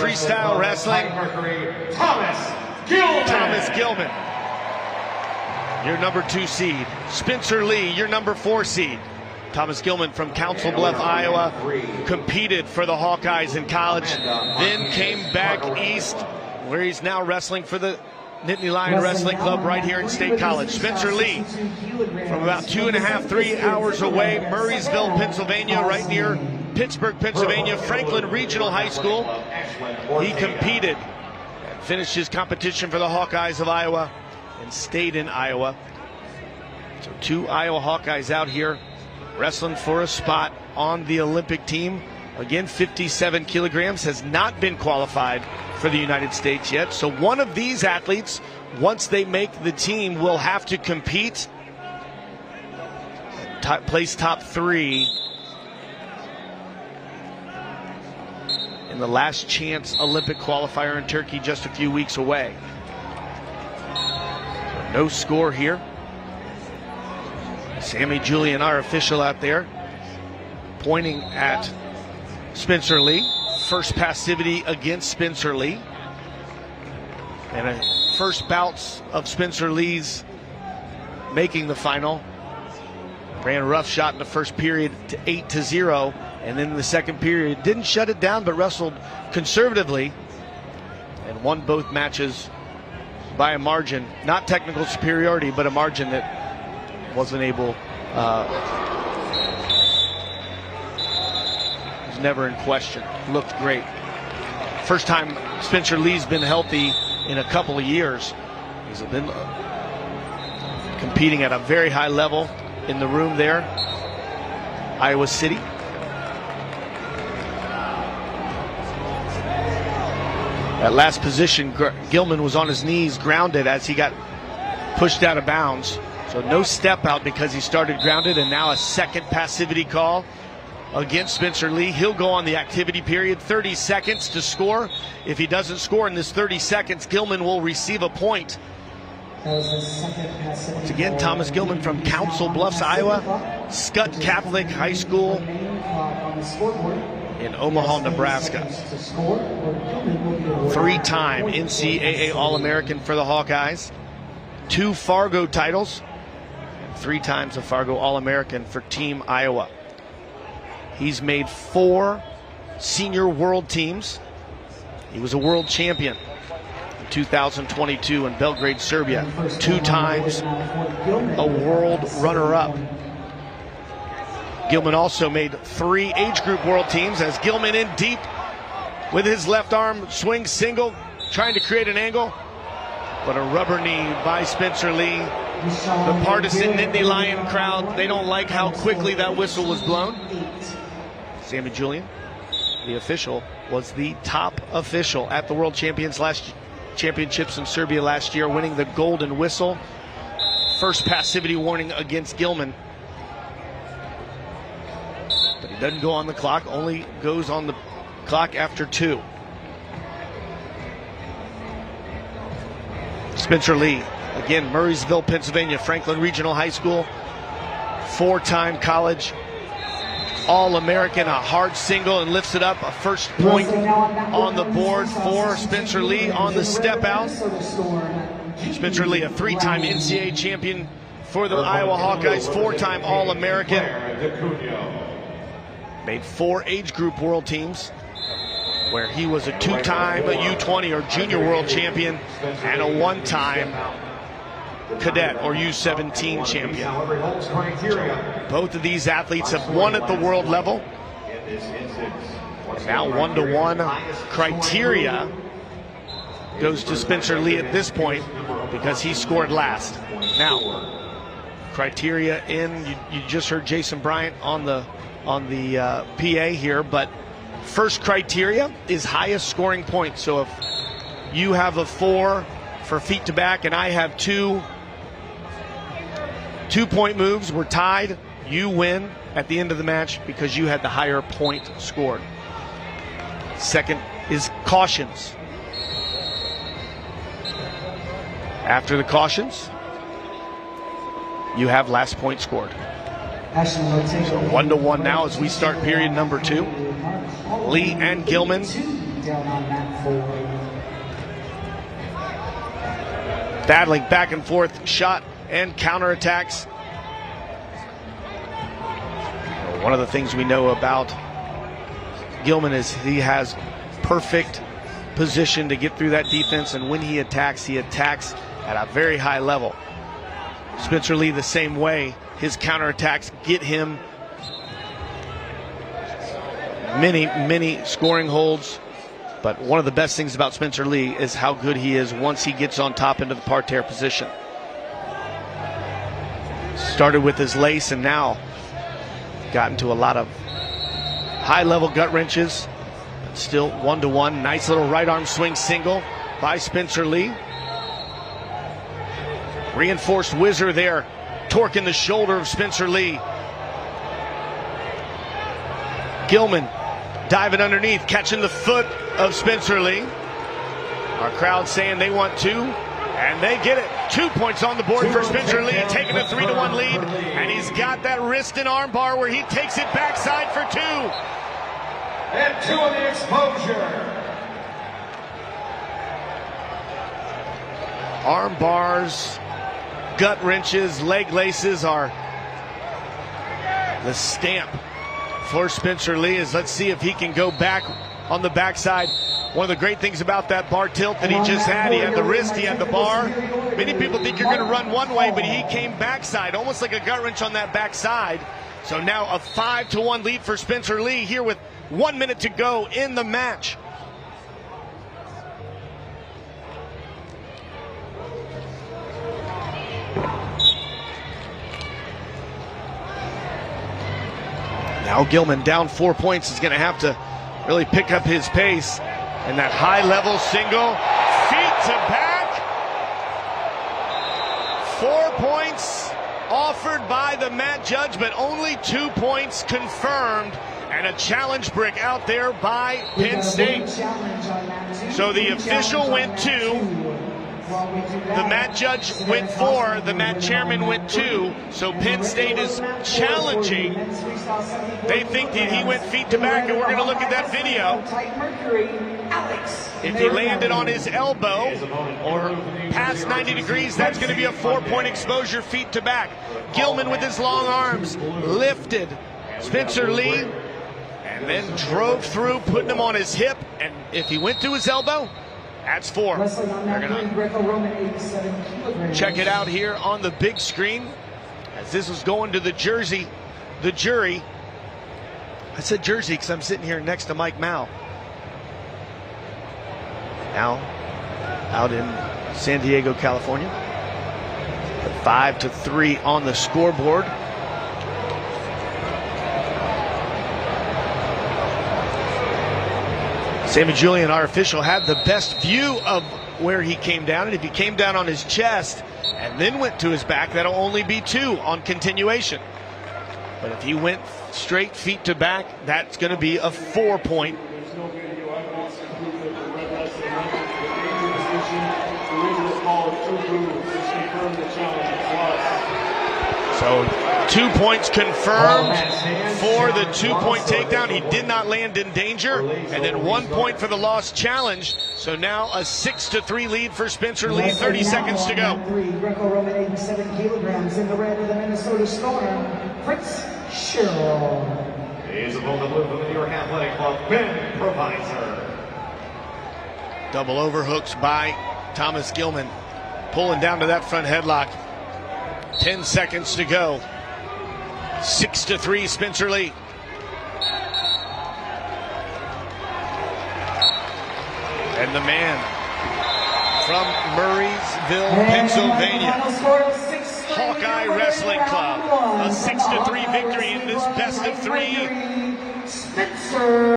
freestyle wrestling, Thomas Gilman, your number 2 seed. Spencer Lee, your number 4 seed. Thomas Gilman from Council Bluff, Iowa, competed for the Hawkeyes in college, then came back east, where he's now wrestling for the Nittany Lion Wrestling Club right here in State College. Spencer Lee, from about 2.5, 3 hours away, Murraysville, Pennsylvania, right near Pittsburgh, Pennsylvania, Franklin Regional High School. He competed and finished his competition for the Hawkeyes of Iowa and stayed in Iowa. So 2 Iowa Hawkeyes out here wrestling for a spot on the Olympic team. Again, 57 kilograms, has not been qualified for the United States yet. So one of these athletes, once they make the team, will have to compete, place top 3 in the last chance Olympic qualifier in Turkey just a few weeks away. So no score here. Sammy Julian, our official out there, pointing at Spencer Lee. First passivity against Spencer Lee. And a first bouts of Spencer Lee's making the final. Ran a rough shot in the first period to 8-0. And then in the second period, didn't shut it down, but wrestled conservatively and won both matches by a margin. Not technical superiority, but a margin that wasn't able, was never in question. Looked great. First time Spencer Lee's been healthy in a couple of years. He's been competing at a very high level in the room there, Iowa City. That last position, Gilman was on his knees, grounded as he got pushed out of bounds. So no step out because he started grounded, and now a second passivity call against Spencer Lee. He'll go on the activity period, 30 seconds to score. If he doesn't score in this 30 seconds, Gilman will receive a point. Once again, Thomas Gilman from Council Bluffs, Iowa, Scott Catholic High School in Omaha, Nebraska. 3-time NCAA All-American for the Hawkeyes. 2 Fargo titles. 3 times a Fargo All-American for Team Iowa. He's made 4 senior world teams. He was a world champion in 2022 in Belgrade, Serbia. 2 times a world runner-up. Gilman also made 3 age group world teams as Gilman in deep with his left arm, swing single, trying to create an angle. But a rubber knee by Spencer Lee. The partisan Nittany Lion crowd, they don't like how quickly that whistle was blown. Sammy Julian, the official, was the top official at the World Championships in Serbia last year, winning the golden whistle. First passivity warning against Gilman. But he doesn't go on the clock, only goes on the clock after 2. Spencer Lee, again, Murraysville, Pennsylvania, Franklin Regional High School, 4-time college All-American, a hard single, and lifts it up. A first point on the board for Spencer Lee on the step out. Spencer Lee, a 3-time NCAA champion for the Iowa Hawkeyes, 4-time All-American. Made 4 age group world teams, where he was a 2-time U20 or junior world champion and a 1-time cadet or U17 champion. Both of these athletes have won at the world level. Now 1-to-1 criteria goes to Spencer Lee at this point because he scored last. Now, criteria in, you just heard Jason Bryant on the PA here, but first criteria is highest scoring point. So if you have a 4 for feet to back and I have 2 2-point moves, we're tied, you win at the end of the match because you had the higher point scored. Second is cautions. After the cautions, you have last point scored. So 1-to-1 now as we start period number 2. Lee and Gilman down on mat 4. Battling back and forth, shot and counterattacks. One of the things we know about Gilman is he has perfect position to get through that defense, and when he attacks at a very high level. Spencer Lee the same way. His counterattacks get him many scoring holds. But one of the best things about Spencer Lee is how good he is once he gets on top into the parterre position. Started with his lace and now got into a lot of high-level gut wrenches. But still 1-to-1. Nice little right arm swing single by Spencer Lee. Reinforced whizzer there, torquing the shoulder of Spencer Lee. Gilman diving underneath, catching the foot of Spencer Lee. Our crowd saying they want 2, and they get it. 2 points on the board for Spencer Lee, taking a 3-to-1 lead, and he's got that wrist and arm bar where he takes it backside for 2. And 2 on the exposure. Arm bars, gut wrenches, leg laces are the stamp for Spencer Lee. Let's see if he can go back on the backside. One of the great things about that bar tilt that he just had, he had the wrist, he had the bar. Many people think you're going to run one way, but he came backside, almost like a gut wrench on that backside. So now a 5-to-1 lead for Spencer Lee here with 1 minute to go in the match. Now Gilman down 4 points is going to have to really pick up his pace. And that high-level single, feet to back. 4 points offered by the mat judge, but only 2 points confirmed. And a challenge brick out there by Penn State. So the official went 2. The mat judge went 4, the mat chairman went 2, so Penn State is challenging. They think that he went feet to back, and we're going to look at that video. If he landed on his elbow or past 90 degrees, that's going to be a 4-point exposure, feet to back. Gilman with his long arms lifted Spencer Lee and then drove through, putting him on his hip, and if he went to his elbow, that's 4. They're gonna check it out here on the big screen as this was going to the jury. I said jersey because I'm sitting here next to Mike Mao. Now out in San Diego, California. 5-3 on the scoreboard. Sammy Julian, our official, had the best view of where he came down, and if he came down on his chest and then went to his back, that'll only be 2 on continuation. But if he went straight feet to back, that's going to be a 4-point. So 2 points confirmed for the 2-point takedown. He did not land in danger. And then 1 point for the lost challenge. So now a 6-3 lead for Spencer Lee. 30 seconds to go. Greco-Roman 87 kilograms in the red of the Minnesota Storm, Fritz Sherrill. His opponent from the New York Athletic Club, Ben Provisor. Double overhooks by Thomas Gilman. Pulling down to that front headlock. 10 seconds to go. 6-3 Spencer Lee. And the man from Murraysville, Pennsylvania, Hawkeye Wrestling Club, a 6-3 victory in this best of 3. Spencer